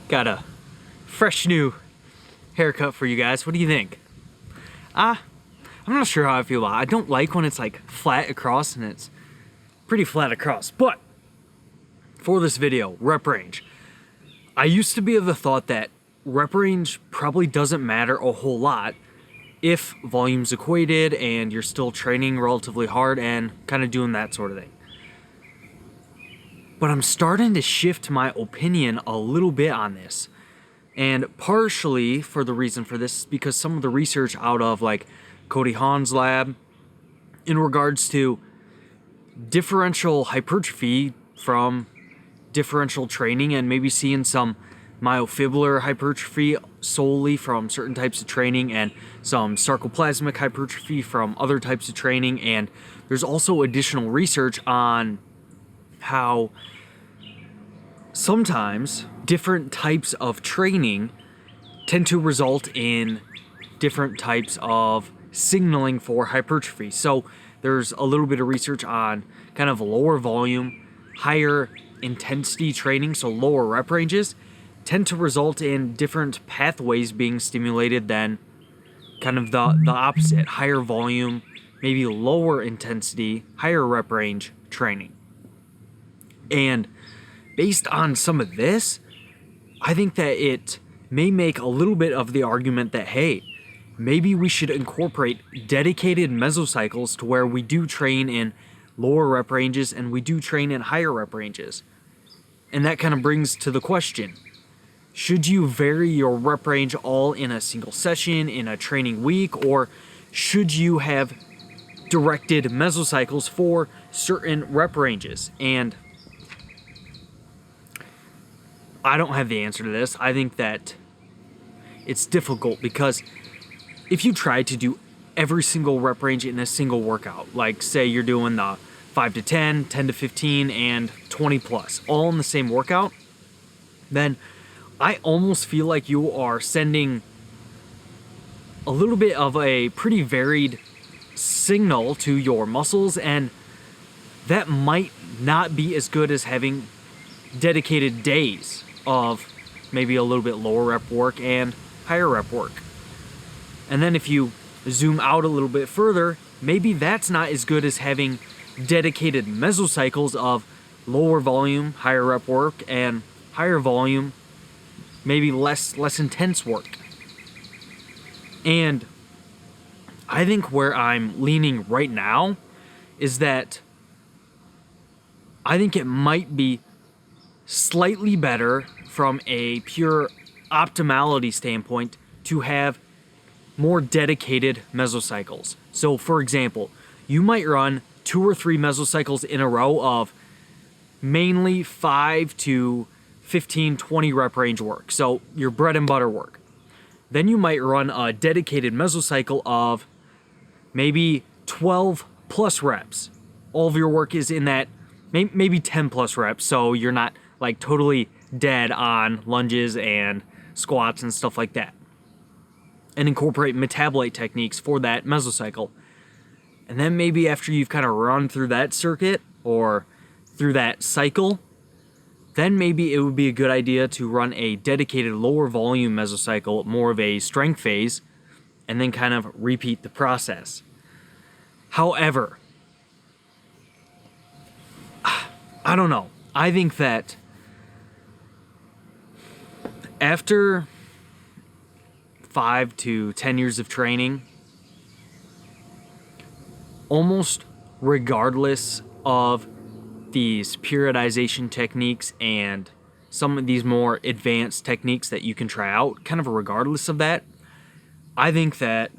Got a fresh new haircut for you guys. What do you think? I'm not sure how I feel about it. I don't like when it's like flat across, and it's pretty flat across. But for this video, rep range. I used to be of the thought that rep range probably doesn't matter a whole lot if volume's equated and you're still training relatively hard and kind of doing that sort of thing. But I'm starting to shift my opinion a little bit on this. And partially for the reason for this is because some of the research out of like Cody Hahn's lab in regards to differential hypertrophy from differential training and maybe seeing some myofibrillar hypertrophy solely from certain types of training and some sarcoplasmic hypertrophy from other types of training. And there's also additional research on how sometimes different types of training tend to result in different types of signaling for hypertrophy. So there's a little bit of research on kind of lower volume, higher intensity training, so lower rep ranges, tend to result in different pathways being stimulated than kind of the opposite, higher volume, maybe lower intensity, higher rep range training. And based on some of this, I think that it may make a little bit of the argument that, hey, maybe we should incorporate dedicated mesocycles to where we do train in lower rep ranges and we do train in higher rep ranges. And that kind of brings to the question, should you vary your rep range all in a single session, in a training week, or should you have directed mesocycles for certain rep ranges? And I don't have the answer to this. I think that it's difficult because if you try to do every single rep range in a single workout, like say you're doing the 5 to 10, 10 to 15, and 20 plus, all in the same workout, then I almost feel like you are sending a little bit of a pretty varied signal to your muscles, and that might not be as good as having dedicated days of maybe a little bit lower rep work and higher rep work. And then if you zoom out a little bit further, maybe that's not as good as having dedicated mesocycles of lower volume, higher rep work, and higher volume, maybe less intense work. And I think where I'm leaning right now is that I think it might be slightly better from a pure optimality standpoint to have more dedicated mesocycles. So for example, you might run 2 or 3 mesocycles in a row of mainly 5 to 15, 20 rep range work. So your bread and butter work. Then you might run a dedicated mesocycle of maybe 12 plus reps. All of your work is in that maybe 10 plus reps. So you're not like totally dead on lunges and squats and stuff like that. And incorporate metabolite techniques for that mesocycle. And then maybe after you've kind of run through that circuit or through that cycle, then maybe it would be a good idea to run a dedicated lower volume mesocycle, more of a strength phase, and then kind of repeat the process. However, I don't know. I think that after 5 to 10 years of training, almost regardless of these periodization techniques and some of these more advanced techniques that you can try out, kind of regardless of that, I think that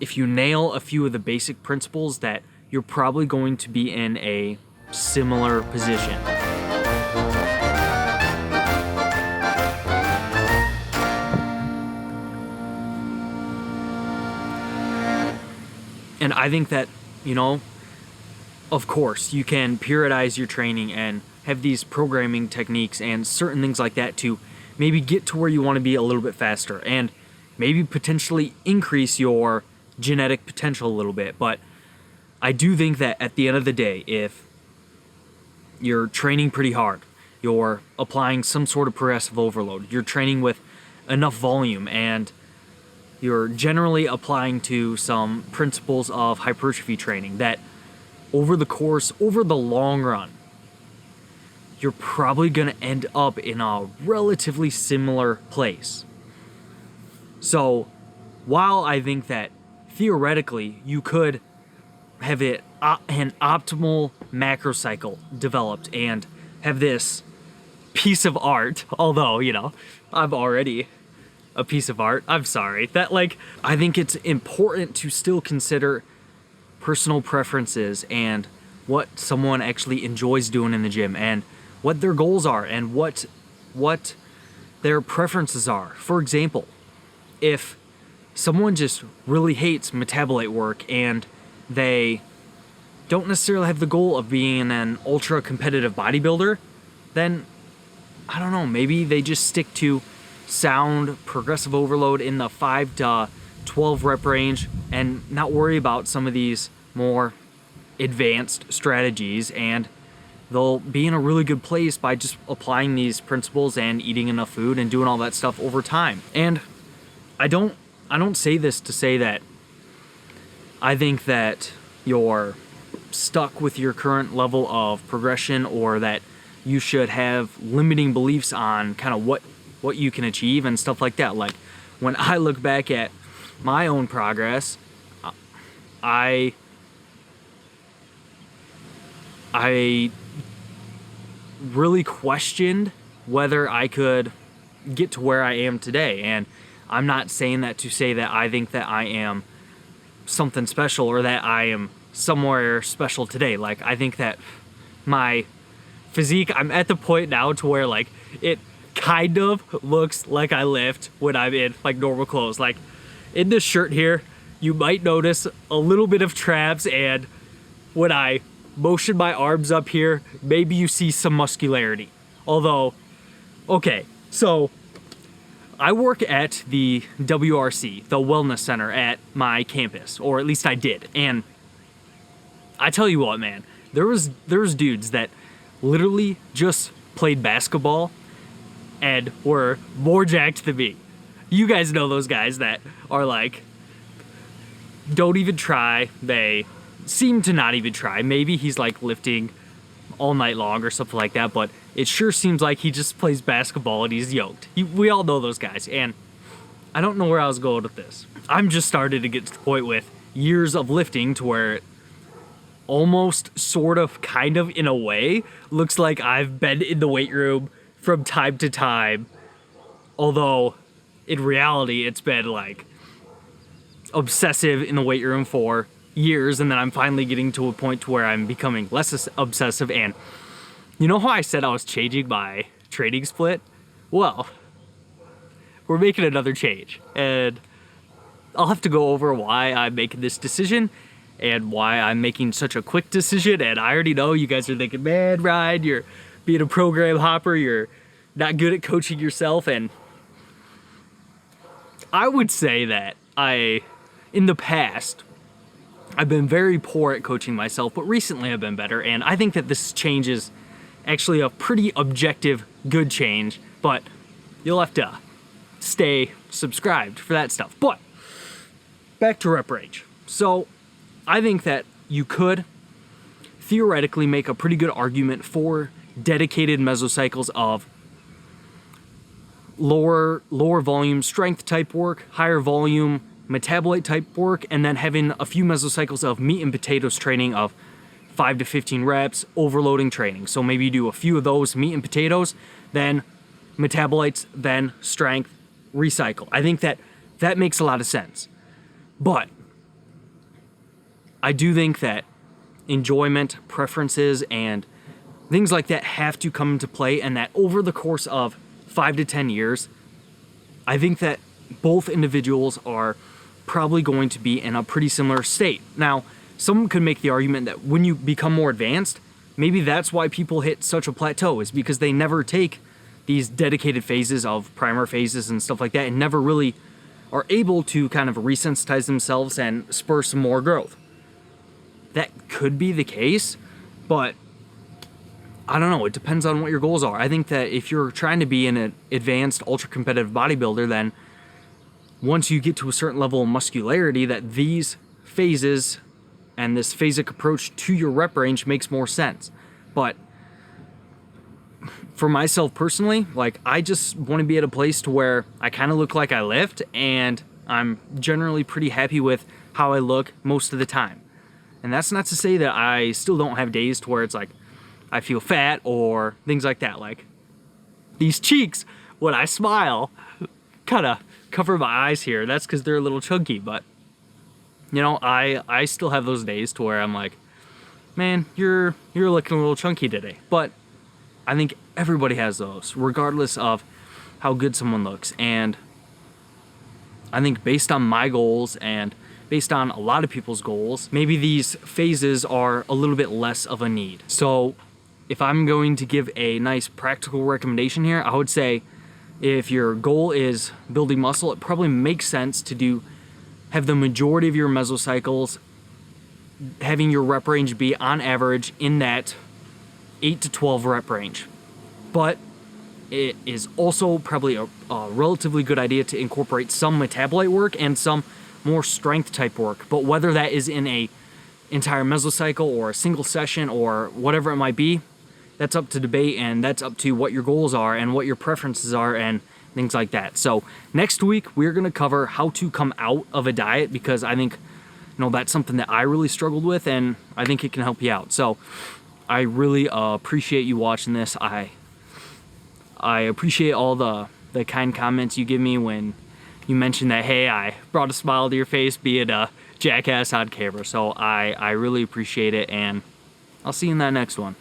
if you nail a few of the basic principles, that you're probably going to be in a similar position. And I think that, of course, you can periodize your training and have these programming techniques and certain things like that to maybe get to where you want to be a little bit faster and maybe potentially increase your genetic potential a little bit. But I do think that at the end of the day, if you're training pretty hard you're applying some sort of progressive overload, you're training with enough volume, and you're generally applying to some principles of hypertrophy training that over the long run, you're probably going to end up in a relatively similar place. So while I think that theoretically you could have an optimal macro cycle developed and have this piece of art, although, I'm already a piece of art. I'm sorry. I think it's important to still consider personal preferences and what someone actually enjoys doing in the gym and what their goals are and what their preferences are. For example, if someone just really hates metabolite work and they don't necessarily have the goal of being an ultra competitive bodybuilder, then I don't know, maybe they just stick to sound progressive overload in the 5 to 12 rep range and not worry about some of these more advanced strategies, and they'll be in a really good place by just applying these principles and eating enough food and doing all that stuff over time. And I don't say this to say that I think that you're stuck with your current level of progression or that you should have limiting beliefs on kind of what you can achieve and stuff like that. Like, when I look back at my own progress, I really questioned whether I could get to where I am today. And I'm not saying that to say that I think that I am something special or that I am somewhere special today. Like, I think that my physique, I'm at the point now to where it kind of looks like I lift when I'm in normal clothes. Like, in this shirt here, you might notice a little bit of traps, and when I motion my arms up here, maybe you see some muscularity. Although, okay, so I work at the WRC, the wellness center at my campus, or at least I did. And I tell you what, man, there was dudes that literally just played basketball and were more jacked than me. You guys know those guys that are don't even try. They seem to not even try. Maybe he's lifting all night long or something like that, but it sure seems like he just plays basketball and he's yoked. We all know those guys, and I don't know where I was going with this. I'm just starting to get to the point with years of lifting to where it almost, sort of, kind of, in a way, looks like I've been in the weight room from time to time, although in reality it's been obsessive in the weight room for years, and then I'm finally getting to a point to where I'm becoming less obsessive. And you know how I said I was changing my training split? Well, we're making another change, and I'll have to go over why I'm making this decision and why I'm making such a quick decision. And I already know you guys are thinking, man, Ryan, you're being a program hopper, you're not good at coaching yourself. And I would say that in the past, I've been very poor at coaching myself, but recently I've been better, and I think that this change is actually a pretty objective, good change, but you'll have to stay subscribed for that stuff. But back to rep range. So I think that you could theoretically make a pretty good argument for dedicated mesocycles of lower volume strength type work, higher volume metabolite type work, and then having a few mesocycles of meat and potatoes training of 5 to 15 reps, overloading training. So maybe you do a few of those meat and potatoes, then metabolites, then strength, recycle. I think that makes a lot of sense. But I do think that enjoyment, preferences, and things like that have to come into play, and that over the course of 5 to 10 years, I think that both individuals are probably going to be in a pretty similar state. Now, someone could make the argument that when you become more advanced, maybe that's why people hit such a plateau, is because they never take these dedicated phases of primer phases and stuff like that and never really are able to kind of resensitize themselves and spur some more growth. That could be the case, but I don't know, it depends on what your goals are. I think that if you're trying to be an advanced ultra competitive bodybuilder, then once you get to a certain level of muscularity, that these phases and this phasic approach to your rep range makes more sense. But for myself personally, like, I just want to be at a place to where I kind of look like I lift, and I'm generally pretty happy with how I look most of the time. And that's not to say that I still don't have days to where it's like I feel fat or things like that. Like these cheeks, when I smile, kind of cover my eyes here. That's because they're a little chunky, but you know, I still have those days to where I'm like, man, you're looking a little chunky today. But I think everybody has those, regardless of how good someone looks. And I think based on my goals and based on a lot of people's goals, maybe these phases are a little bit less of a need. So if I'm going to give a nice practical recommendation here, I would say if your goal is building muscle, it probably makes sense to have the majority of your mesocycles having your rep range be on average in that 8 to 12 rep range. But it is also probably a relatively good idea to incorporate some metabolite work and some more strength type work. But whether that is in a entire mesocycle or a single session or whatever it might be, that's up to debate, and that's up to what your goals are and what your preferences are and things like that. So next week we're going to cover how to come out of a diet, because I think, you know, that's something that I really struggled with, and I think it can help you out. So I really appreciate you watching this. I appreciate all the kind comments you give me when you mention that, hey, I brought a smile to your face being a jackass on camera. So I really appreciate it, and I'll see you in that next one.